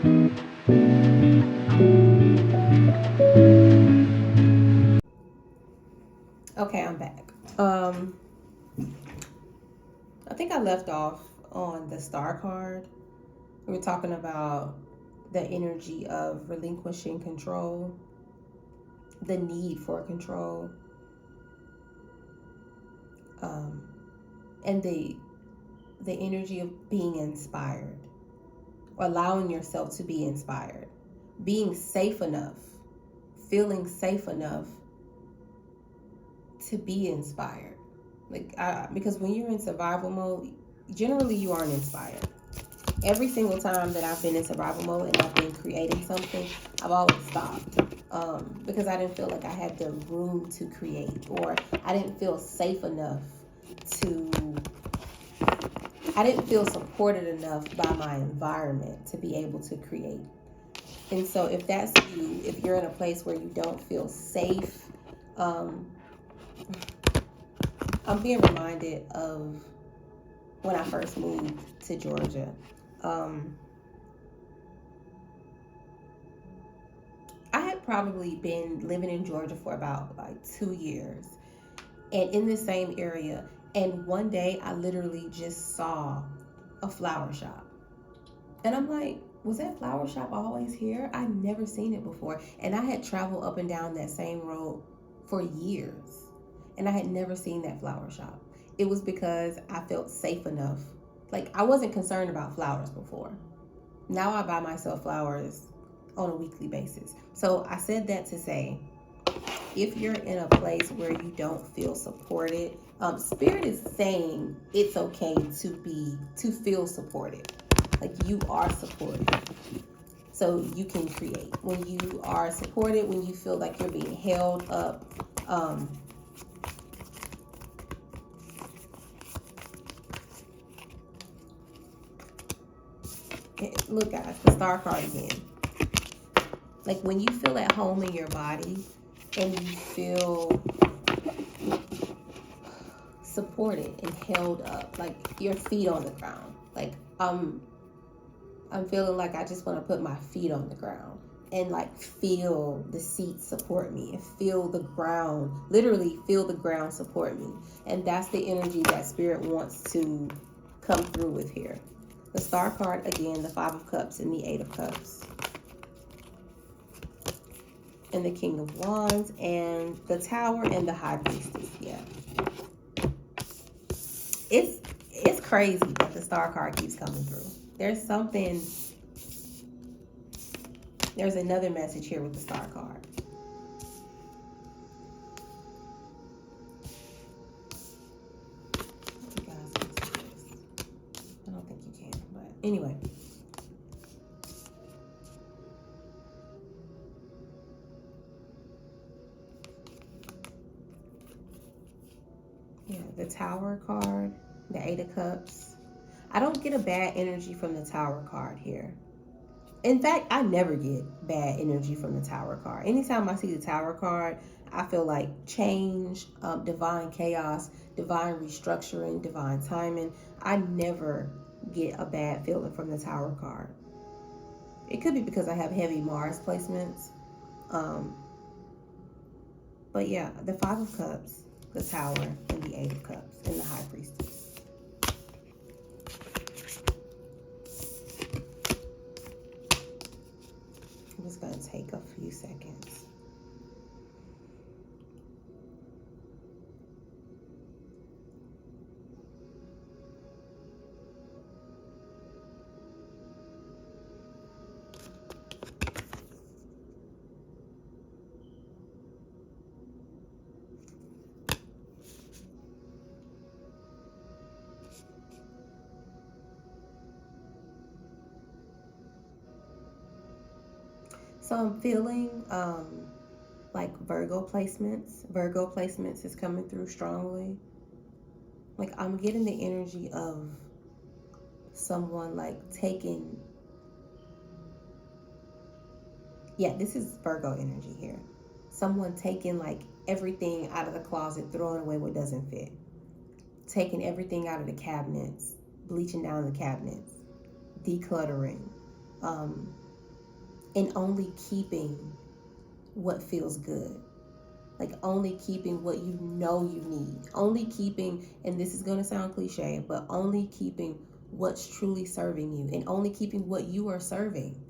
Okay, I'm back. I think I left off on the star card. We were talking about the energy of relinquishing control, the need for control, um, and the energy of being inspired, allowing yourself to be inspired, being safe enough, feeling safe enough to be inspired. Because when you're in survival mode, generally you aren't inspired. Every single time that I've been in survival mode and I've been creating something, I've always stopped, because I didn't feel like I had the room to create, or I didn't feel safe enough to, I didn't feel supported enough by my environment to be able to create. And so, if that's you, if you're in a place where you don't feel safe, um, I'm being reminded of when I first moved to Georgia. Um, I had probably been living in Georgia for about like 2 years and in the same area. And one day I literally just saw a flower shop. And I'm like, was that flower shop always here? I never seen it before. And I had traveled up and down that same road for years. And I had never seen that flower shop. It was because I felt safe enough. Like, I wasn't concerned about flowers before. Now I buy myself flowers on a weekly basis. So I said that to say, if you're in a place where you don't feel supported, Spirit is saying it's okay to feel supported. Like, you are supported, so you can create. When you are supported, when you feel like you're being held up, look guys, the star card again. Like, when you feel at home in your body and you feel supported and held up, like your feet on the ground. Like, I'm feeling like I just want to put my feet on the ground and like feel the seat support me and feel the ground, literally feel the ground support me. And that's the energy that Spirit wants to come through with here. The star card again, the Five of Cups and the Eight of Cups. And the King of Wands and the Tower and the High Priestess. Yeah. It's crazy that the star card keeps coming through. There's another message here with the star card. You guys can see this. I don't think you can, but anyway. Yeah, the Tower card, the Eight of Cups. I don't get a bad energy from the Tower card here. In fact, I never get bad energy from the Tower card. Anytime I see the Tower card, I feel like change, divine chaos, divine restructuring, divine timing. I never get a bad feeling from the Tower card. It could be because I have heavy Mars placements. Um, but yeah, the Five of Cups, the Tower, and the Eight of Cups, and the High Priestess. I'm just going to take a few seconds. So I'm feeling like Virgo placements. Virgo placements is coming through strongly. Like, I'm getting the energy of someone like taking, yeah, this is Virgo energy here. Someone taking like everything out of the closet, throwing away what doesn't fit. Taking everything out of the cabinets, bleaching down the cabinets, decluttering, um, and only keeping what feels good. Like only keeping what you know you need. Only keeping, and this is going to sound cliche, but only keeping what's truly serving you and only keeping what you are serving.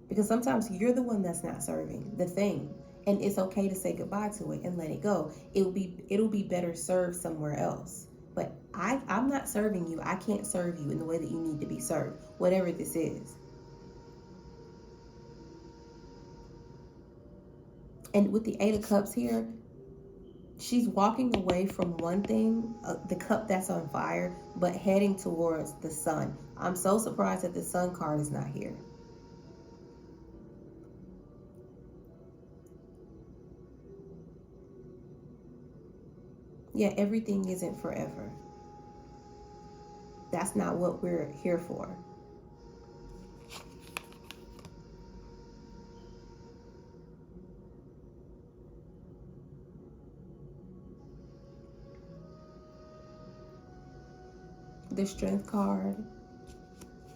Because sometimes you're the one that's not serving the thing. And it's okay to say goodbye to it and let it go. It'll be better served somewhere else. But I'm not serving you. I can't serve you in the way that you need to be served, whatever this is. And with the Eight of Cups here, she's walking away from one thing, the cup that's on fire, but heading towards the sun. I'm so surprised that the sun card is not here. Yeah, everything isn't forever. That's not what we're here for. The Strength card,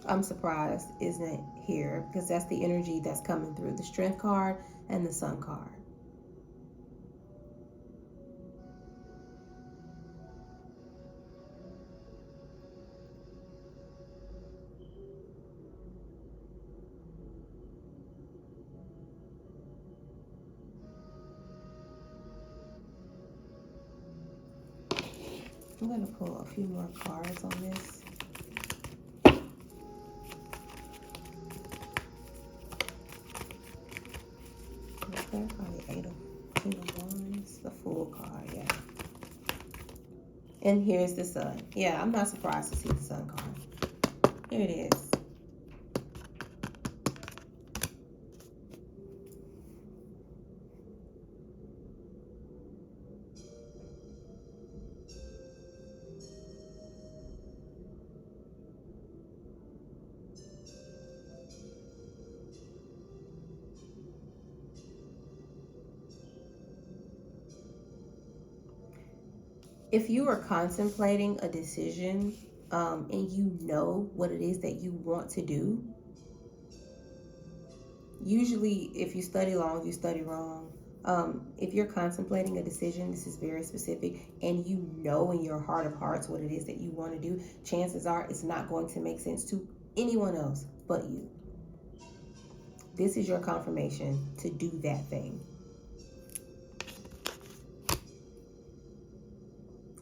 I'm surprised isn't here because that's the energy that's coming through. The Strength card and the Sun card. I'm going to pull a few more cards on this. Clarify the Eight of Wands, the Fool card, yeah. And here's the Sun. Yeah, I'm not surprised to see the Sun card. Here it is. If you are contemplating a decision and you know what it is that you want to do, usually if you study long, you study wrong. If you're contemplating a decision, this is very specific, and you know in your heart of hearts what it is that you want to do, chances are it's not going to make sense to anyone else but you. This is your confirmation to do that thing.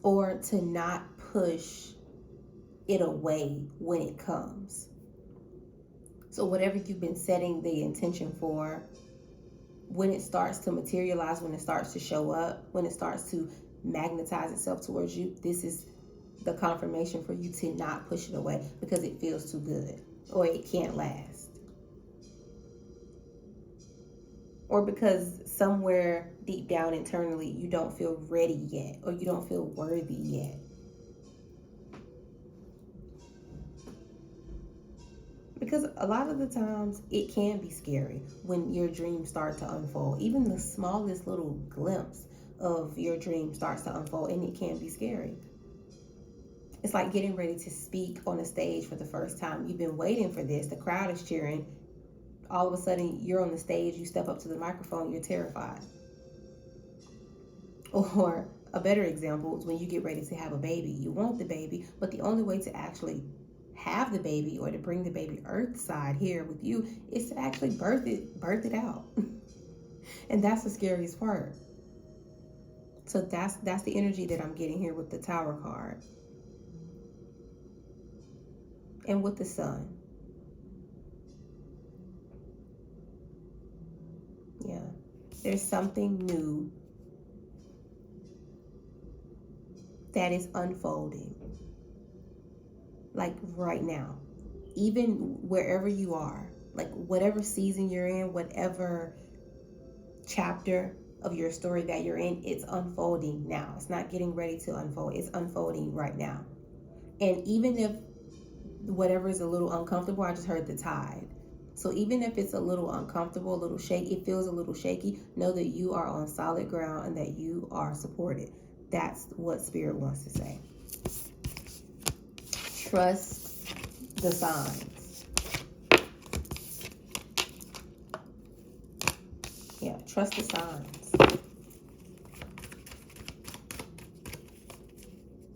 Or to not push it away when it comes. So whatever you've been setting the intention for, when it starts to materialize, when it starts to show up, when it starts to magnetize itself towards you, this is the confirmation for you to not push it away because it feels too good or it can't last. Or because somewhere deep down internally you don't feel ready yet or you don't feel worthy yet. Because a lot of the times it can be scary when your dreams start to unfold. Even the smallest little glimpse of your dream starts to unfold, and it can be scary. It's like getting ready to speak on a stage for the first time. You've been waiting for this. The crowd is cheering. All of a sudden, you're on the stage. You step up to the microphone. You're terrified. Or a better example is when you get ready to have a baby. You want the baby, but the only way to actually have the baby or to bring the baby earth side here with you is to actually birth it out. And that's the scariest part. So that's the energy that I'm getting here with the Tower card and with the Sun. Yeah, there's something new that is unfolding, like right now, even wherever you are, like whatever season you're in, whatever chapter of your story that you're in, it's unfolding now. It's not getting ready to unfold. It's unfolding right now. And even if whatever is a little uncomfortable, I just heard the tide. So even if it's a little uncomfortable, a little shaky, it feels a little shaky, know that you are on solid ground and that you are supported. That's what Spirit wants to say. Trust the signs. Yeah, trust the signs.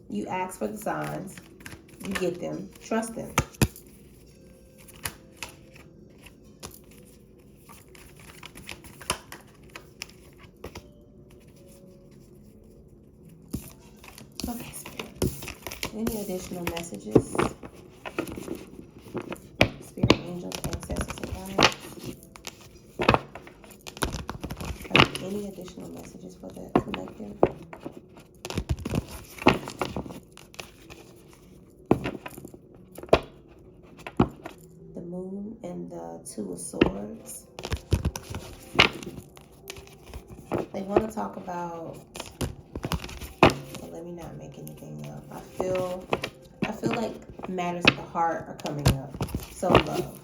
You ask for the signs, you get them, trust them. Okay, Spirit. Any additional messages? Spirit, angels, ancestors, and guides. Any additional messages for the collective? The moon and the two of swords. They want to talk about, so let me not make anything up. I feel like matters of the heart are coming up. So love.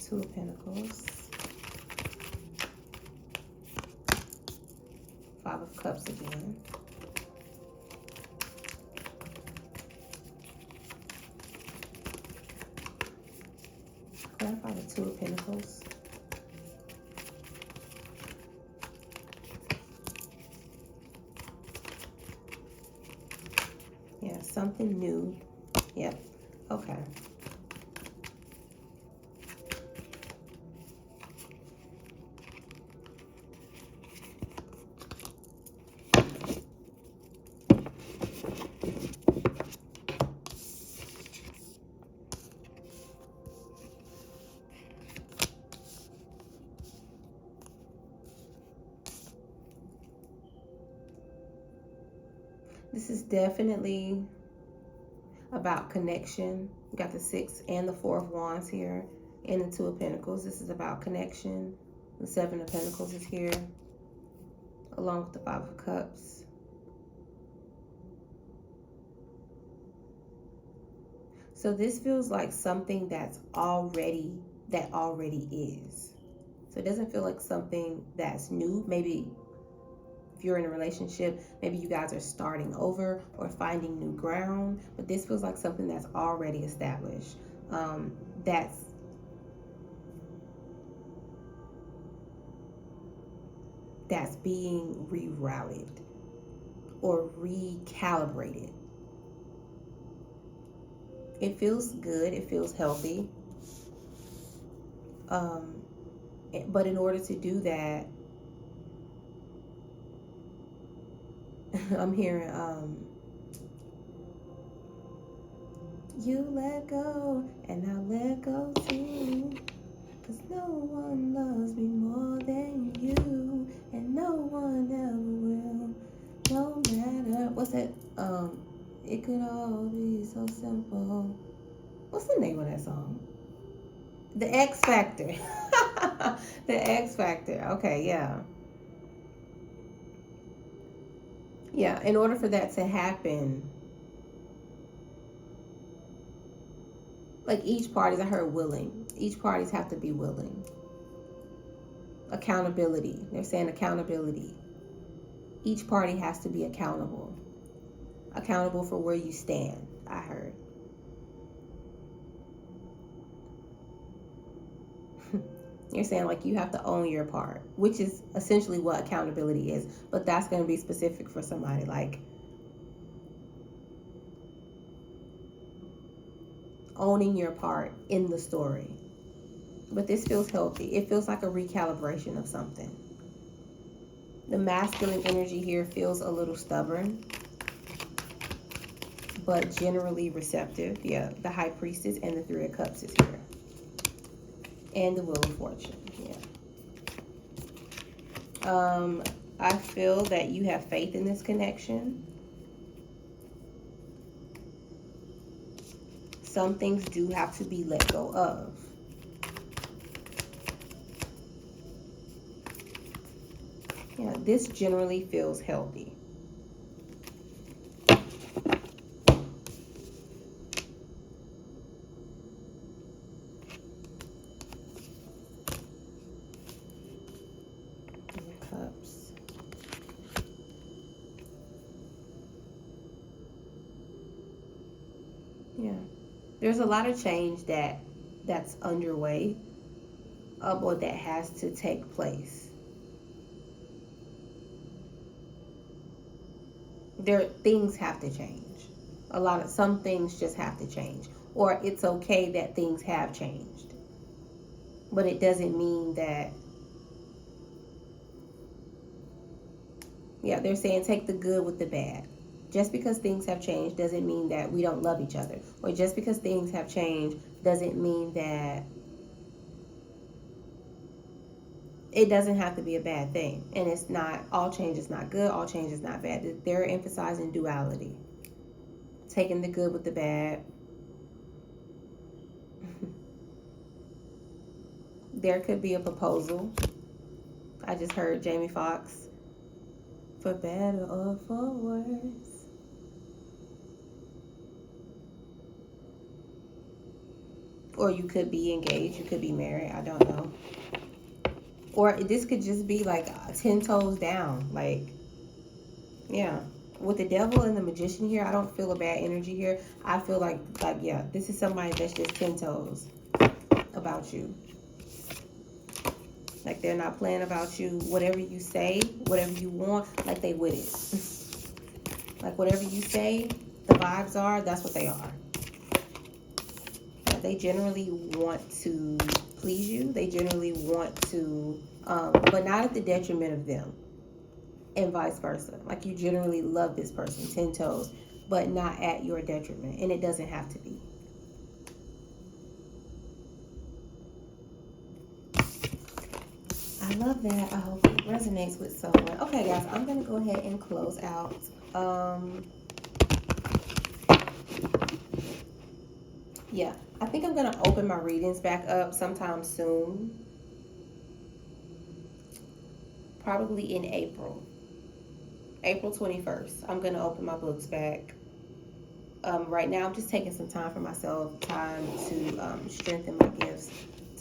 Two of Pentacles. Five of Cups again. Clarify the Two of Pentacles. Yeah, something new. Yep. Okay. This is definitely about connection. We got the Six and the Four of Wands here, and the Two of Pentacles. This is about connection. The Seven of Pentacles is here, along with the Five of Cups. So this feels like something that already is. So it doesn't feel like something that's new. Maybe if you're in a relationship, maybe you guys are starting over or finding new ground, but this feels like something that's already established. That's being rerouted or recalibrated. It feels good. It feels healthy. But in order to do that, I'm hearing you let go and I let go too, 'cause no one loves me more than you, and no one ever will, no matter. What's that? It could all be so simple. What's the name of that song? The X Factor. The X Factor. Okay, yeah. Yeah, in order for that to happen, like each parties, I heard willing. Each parties have to be willing. Accountability. They're saying accountability. Each party has to be accountable. Accountable for where you stand, I heard. You're saying like you have to own your part, which is essentially what accountability is, but that's going to be specific for somebody, like owning your part in the story. But this feels healthy. It feels like a recalibration of something. The masculine energy here feels a little stubborn, but generally receptive. Yeah, the High Priestess and the Three of Cups is here. And the Wheel of Fortune. Yeah. I feel that you have faith in this connection. Some things do have to be let go of. Yeah, this generally feels healthy. Cups. There's a lot of change that's underway, or that has to take place. Things have to change. Some things just have to change, or it's okay that things have changed, but it doesn't mean that. Yeah, they're saying take the good with the bad. Just because things have changed doesn't mean that we don't love each other, or just because things have changed doesn't mean that it doesn't have to be a bad thing. And it's not, all change is not good, all change is not bad. They're emphasizing duality, taking the good with the bad. There could be a proposal. I just heard Jamie Foxx, for better or for worse. Or you could be engaged, you could be married, I don't know. Or this could just be like 10 toes down. Like, yeah. With the devil and the magician here, I don't feel a bad energy here. I feel like yeah, this is somebody that's just 10 toes about you. Like, they're not playing about you. Whatever you say, whatever you want, like, they with it. Like, whatever you say, the vibes are, that's what they are. They generally want to please you. They generally want to, but not at the detriment of them, and vice versa. Like, you generally love this person, 10 toes, but not at your detriment, and it doesn't have to be. I love that. I hope it resonates with someone. Okay, guys, I'm going to go ahead and close out. Yeah, I think I'm going to open my readings back up sometime soon. Probably in April. April 21st. I'm going to open my books back. Right now, I'm just taking some time for myself, time to strengthen my gifts,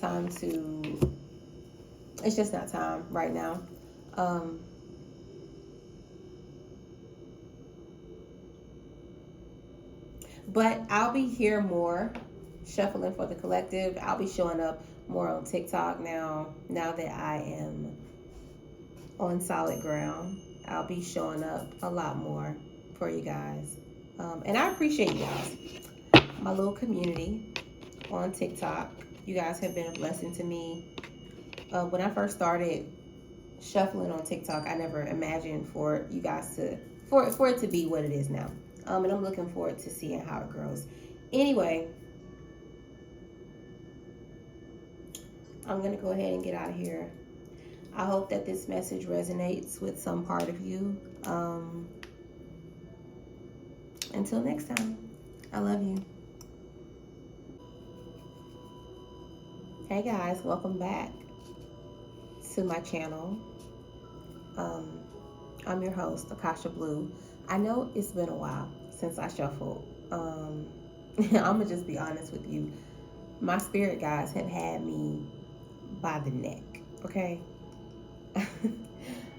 time to. It's just not time right now. But I'll be here more, shuffling for the collective. I'll be showing up more on TikTok now that I am on solid ground. I'll be showing up a lot more for you guys. And I appreciate you guys. My little community on TikTok. You guys have been a blessing to me. When I first started shuffling on TikTok, I never imagined for you guys to for it to be what it is now. And I'm looking forward to seeing how it grows. Anyway, I'm gonna go ahead and get out of here. I hope that this message resonates with some part of you. Until next time, I love you. Hey guys, welcome back to my channel. I'm your host, Akasha Blue. I know it's been a while since I shuffled. I'm gonna just be honest with you. My spirit guides have had me by the neck, okay?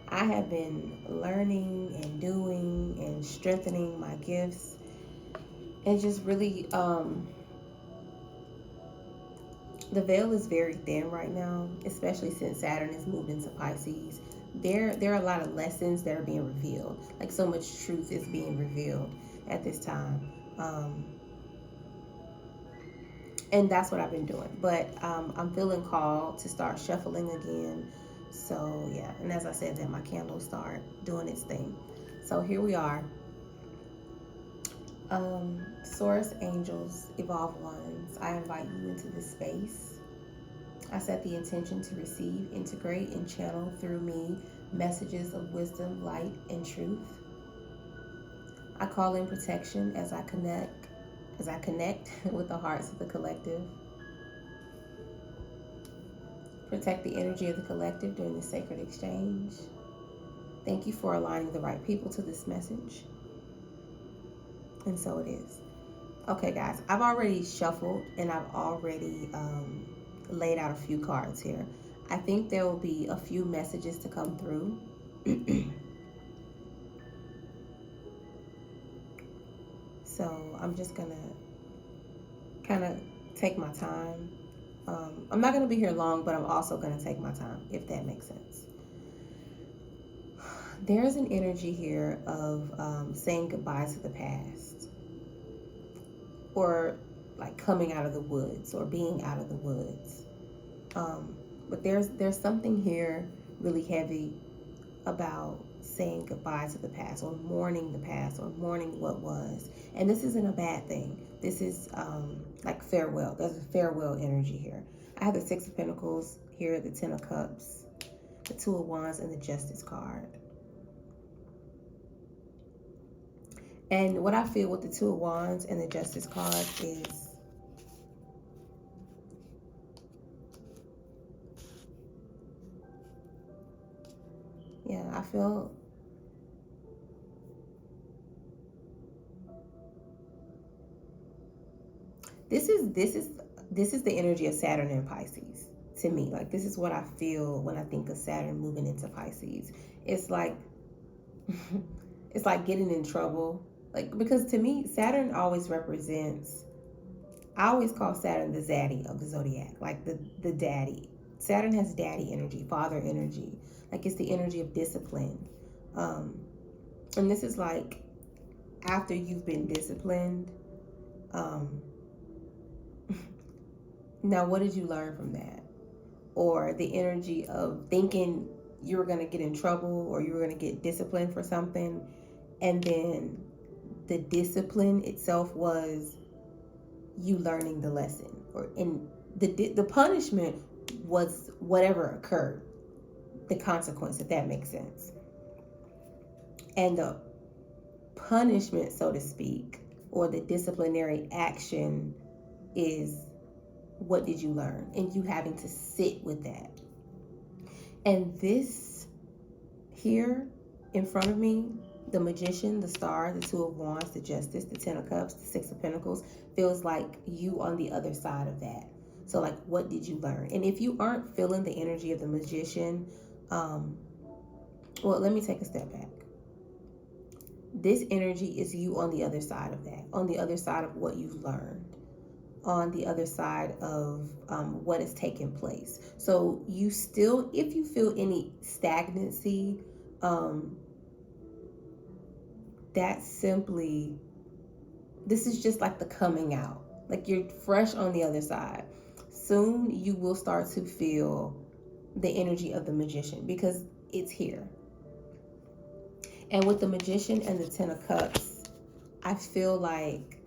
I have been learning and doing and strengthening my gifts, and just really the veil is very thin right now, especially since Saturn has moved into Pisces. There are a lot of lessons that are being revealed. Like, so much truth is being revealed at this time. And that's what I've been doing. But I'm feeling called to start shuffling again. So yeah, and as I said, that my candles start doing its thing. So here we are. Source, angels, evolved ones, I invite you into this space. I set the intention to receive, integrate, and channel through me messages of wisdom, light, and truth. I call in protection as I connect with the hearts of the collective. Protect the energy of the collective during the sacred exchange. Thank you for aligning the right people to this message. And so it is. Okay, guys, I've already shuffled and I've already laid out a few cards here. I think there will be a few messages to come through. So I'm just gonna kind of take my time. I'm not going to be here long, but I'm also going to take my time, if that makes sense. There's an energy here of saying goodbye to the past, or like coming out of the woods, or being out of the woods. Um, but there's something here really heavy about saying goodbye to the past, or mourning the past, or mourning what was. And this isn't a bad thing. This is like farewell. There's a farewell energy here. I have the Six of Pentacles here, the Ten of Cups, the Two of Wands, and the Justice card. And what I feel with the Two of Wands and the Justice card is I feel this is the energy of Saturn and Pisces to me. Like, this is what I feel when I think of Saturn moving into Pisces. It's like it's like getting in trouble. Like, because to me, Saturn always represents, I always call Saturn the zaddy of the zodiac, like the daddy. Saturn has daddy energy, father energy. Like, it's the energy of discipline. And this is like after you've been disciplined. Now, what did you learn from that? Or the energy of thinking you were going to get in trouble, or you were going to get disciplined for something, and then the discipline itself was you learning the lesson, or in the punishment was whatever occurred, the consequence, if that makes sense. And the punishment, so to speak, or the disciplinary action is what did you learn, and you having to sit with that. And this here in front of me, the Magician, the Star, the Two of Wands, the Justice, the Ten of Cups, the Six of Pentacles, feels like you on the other side of that. So, like, what did you learn? And if you aren't feeling the energy of the Magician, well, let me take a step back. This energy is you on the other side of that, on the other side of what you've learned, on the other side of what has taken place. So you still, if you feel any stagnancy, that's simply, this is just like the coming out. Like, you're fresh on the other side. Soon you will start to feel the energy of the Magician, because it's here. And with the Magician and the Ten of Cups, I feel like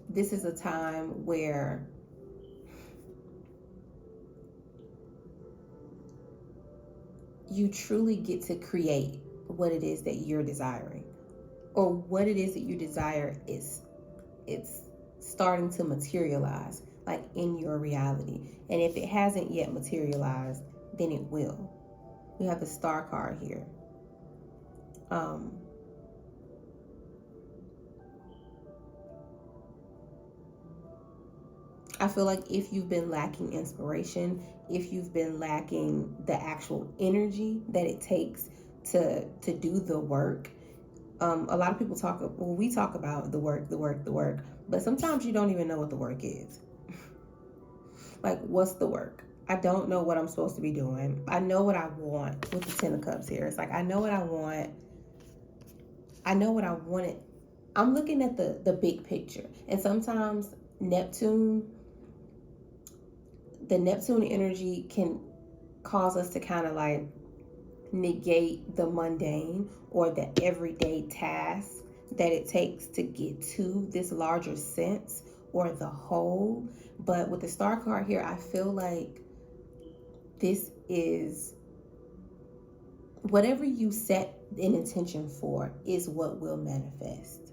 this is a time where you truly get to create what it is that you're desiring, or what it is that you desire is, it's starting to materialize, like, in your reality. And if it hasn't yet materialized, then it will. We have the Star card here. I feel like if you've been lacking inspiration, if you've been lacking the actual energy that it takes to do the work, a lot of people we talk about the work, but sometimes you don't even know what the work is. Like, what's the work? I don't know what I'm supposed to be doing. I know what I want with the Ten of Cups here. It's like, I know what I want. I know what I wanted. I'm looking at the big picture. And sometimes the Neptune energy can cause us to kind of like negate the mundane, or the everyday task that it takes to get to this larger sense, or the whole. But with the Star card here, I feel like this is whatever you set an intention for is what will manifest.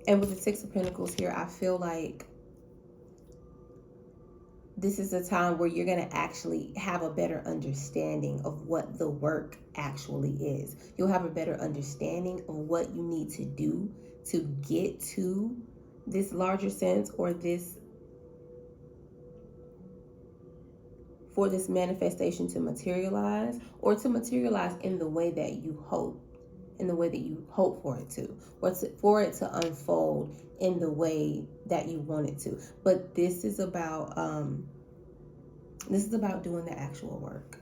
And with the Six of Pentacles here, I feel like this is a time where you're going to actually have a better understanding of what the work actually is. You'll have a better understanding of what you need to do to get to this larger sense, or this, for this manifestation to materialize, or to materialize in the way that you hope in the way that you hope for it to, or for it to unfold in the way that you want it to. But this is about doing the actual work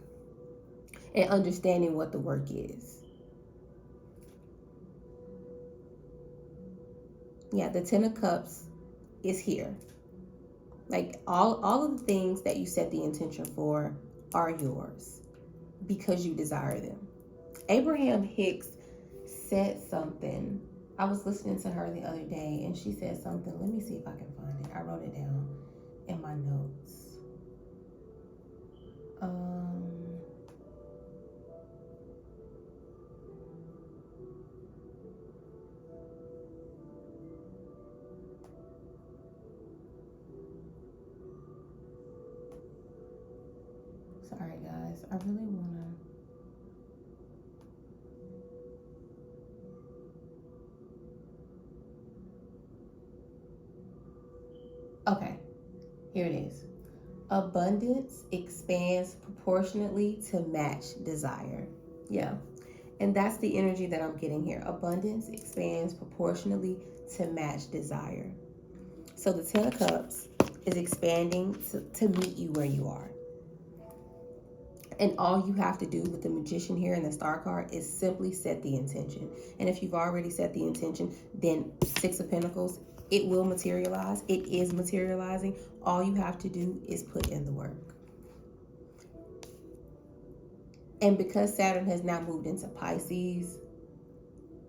and understanding what the work is. Yeah, the Ten of Cups is here. Like all of the things that you set the intention for are yours because you desire them. Abraham Hicks said something. I was listening to her the other day and she said something. Let me see if I can find it. I wrote it down in my notes. Sorry guys, I really wanna. Okay, here it is. Abundance expands proportionately to match desire. Yeah. And that's the energy that I'm getting here. Abundance expands proportionally to match desire. So the Ten of Cups is expanding to meet you where you are. And all you have to do with the Magician here and the Star card is simply set the intention. And if you've already set the intention, then Six of Pentacles, it will materialize. It is materializing. All you have to do is put in the work. And because Saturn has now moved into Pisces,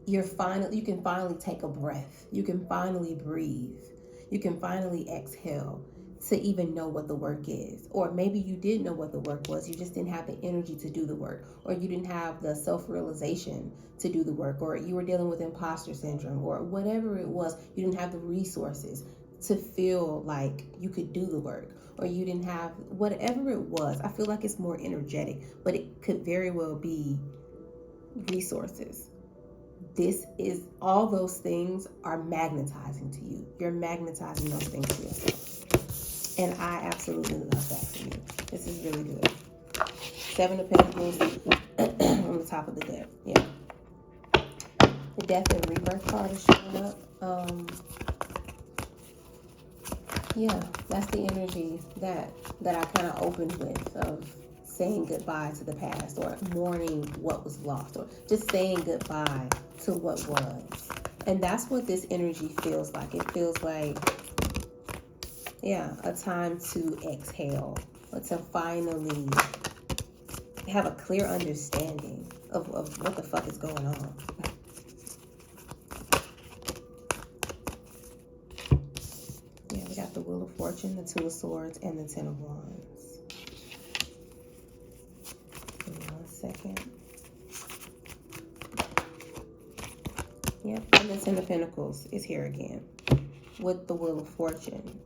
you can finally take a breath. You can finally breathe. You can finally exhale to even know what the work is. Or maybe you did know what the work was, you just didn't have the energy to do the work, or you didn't have the self-realization to do the work, or you were dealing with imposter syndrome, or whatever it was, you didn't have the resources to feel like you could do the work, or you didn't have whatever it was. I feel like it's more energetic, but it could very well be resources. This is, all those things are magnetizing to you. You're magnetizing those things to yourself. And I absolutely love that for you. This is really good. Seven of Pentacles on the top of the deck. Yeah. The Death and Rebirth card is showing up. Yeah, that's the energy that I kind of opened with, of saying goodbye to the past, or mourning what was lost, or just saying goodbye to what was. And that's what this energy feels like. It feels like, yeah, a time to exhale, or to finally have a clear understanding of what the fuck is going on. Yeah, we got the Wheel of Fortune, the Two of Swords, and the Ten of Wands. Give me 1 second. Yep, and the Ten of Pentacles is here again with the Wheel of Fortune.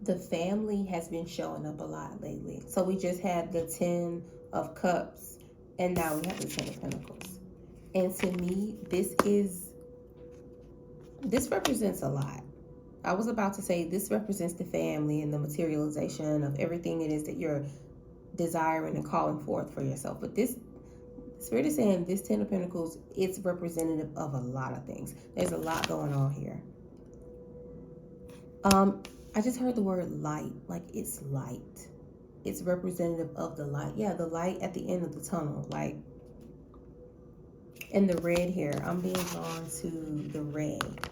The family has been showing up a lot lately. So we just had the Ten of Cups, and now we have the Ten of Pentacles. And to me, this represents a lot. I was about to say this represents the family and the materialization of everything it is that you're desiring and calling forth for yourself. But this Spirit is saying this Ten of Pentacles, it's representative of a lot of things. There's a lot going on here. I just heard the word light, like it's light. It's representative of the light. Yeah, the light at the end of the tunnel, like. And the red here, I'm being drawn to the red,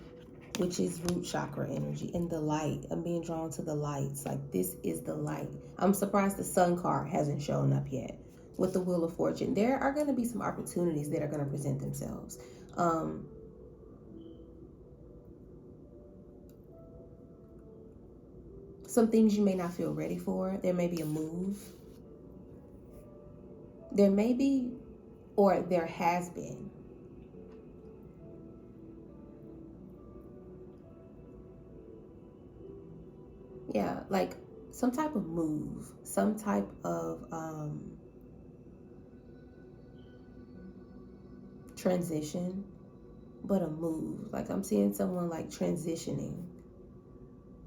which is root chakra energy. And the light, I'm being drawn to the lights. Like, this is the light. I'm surprised the Sun card hasn't shown up yet with the Wheel of Fortune. There are going to be some opportunities that are going to present themselves. Some things you may not feel ready for. There may be a move. There may be, or there has been, yeah, like some type of move, some type of transition, but a move. Like I'm seeing someone like transitioning,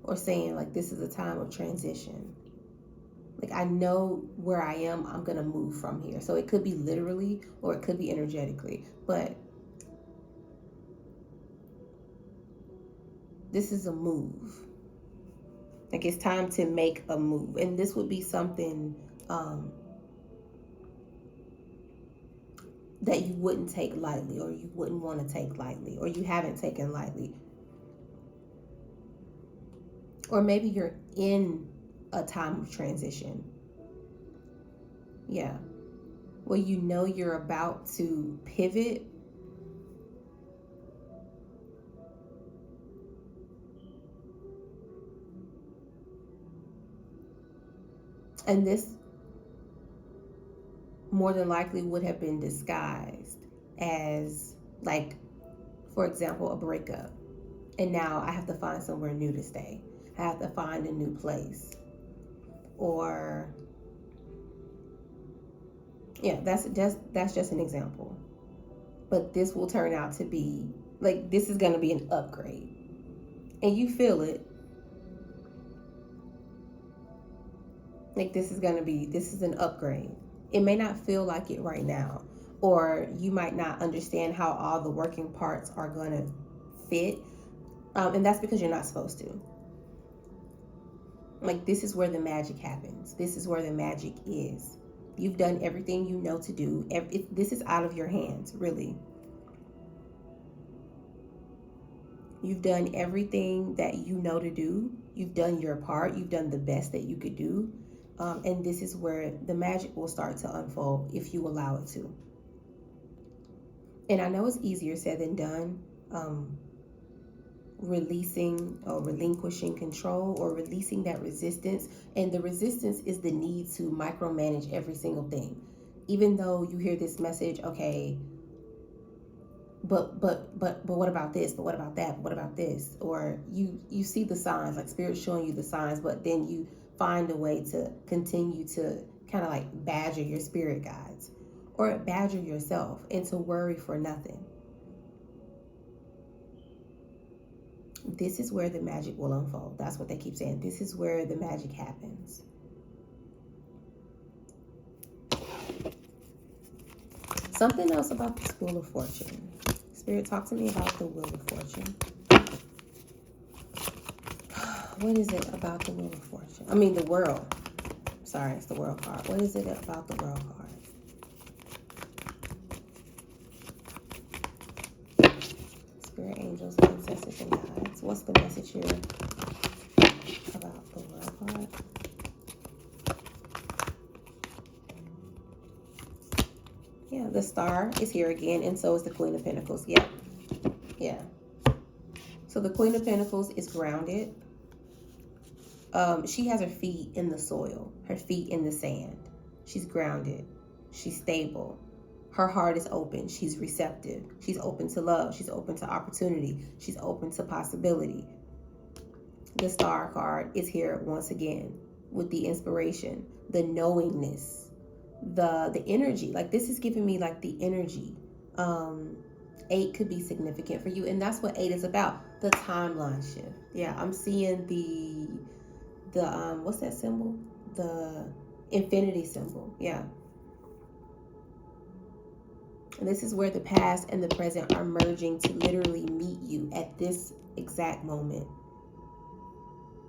or saying like this is a time of transition. Like I know where I am, I'm gonna move from here. So it could be literally or it could be energetically, but this is a move. Like it's time to make a move, and this would be something that you wouldn't take lightly, or you wouldn't want to take lightly, or you haven't taken lightly. Or maybe you're in a time of transition. Yeah. Well, you know you're about to pivot. And this more than likely would have been disguised as, like, for example, a breakup. And now I have to find somewhere new to stay. I have to find a new place. Or yeah, that's just an example. But this will turn out to be like, this is going to be an upgrade. And you feel it. Like this is an upgrade. It may not feel like it right now, or you might not understand how all the working parts are going to fit. And that's because you're not supposed to. Like this is where the magic happens. This is where the magic is. You've done everything you know to do. This is out of your hands, really. You've done everything that you know to do. You've done your part. You've done the best that you could do. And this is where the magic will start to unfold if you allow it to. And I know it's easier said than done, releasing or relinquishing control, or releasing that resistance. And the resistance is the need to micromanage every single thing. Even though you hear this message, okay, but what about this? But what about that? But what about this? Or you see the signs, like Spirit's showing you the signs, but then you find a way to continue to kind of like badger your spirit guides, or badger yourself into worry for nothing. This is where the magic will unfold. That's what they keep saying. This is where the magic happens. Something else about the Wheel of Fortune. Spirit, talk to me about the Wheel of Fortune. What is it about the Wheel of Fortune? I mean, the World. Sorry, it's the World card. What is it about the World card? Spirit, angels, ancestors, and guides. What's the message here about the World card? Yeah, the Star is here again, and so is the Queen of Pentacles. Yeah. So the Queen of Pentacles is grounded. She has her feet in the soil, her feet in the sand. She's grounded. She's stable. Her heart is open. She's receptive. She's open to love. She's open to opportunity. She's open to possibility. The Star card is here once again with the inspiration, the knowingness, the energy. Like this is giving me like the energy. 8 could be significant for you, and that's what 8 is about. The timeline shift. Yeah, I'm seeing the what's that symbol? The infinity symbol. Yeah. And this is where the past and the present are merging to literally meet you at this exact moment.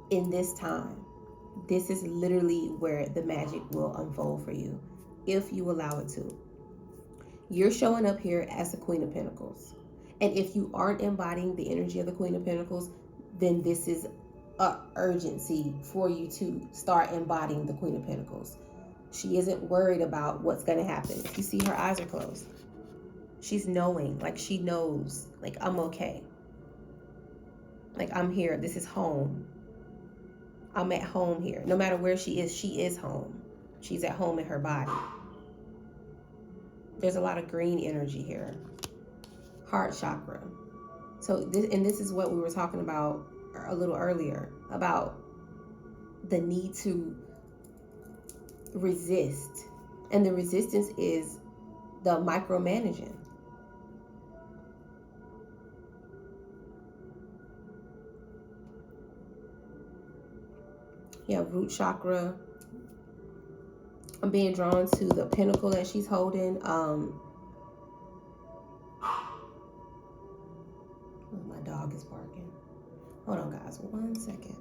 In this time. This is literally where the magic will unfold for you, if you allow it to. You're showing up here as the Queen of Pentacles. And if you aren't embodying the energy of the Queen of Pentacles, then this is an urgency for you to start embodying the Queen of Pentacles. She isn't worried about what's going to happen. You see her eyes are closed. She's knowing, like she knows, like I'm okay. Like I'm here. This is home. I'm at home here. No matter where she is home. She's at home in her body. There's a lot of green energy here. Heart chakra. So this is what we were talking about a little earlier, about the need to resist. And the resistance is the micromanaging. Yeah, root chakra. I'm being drawn to the pinnacle that she's holding. Oh, my dog is barking. Hold on, guys. 1 second.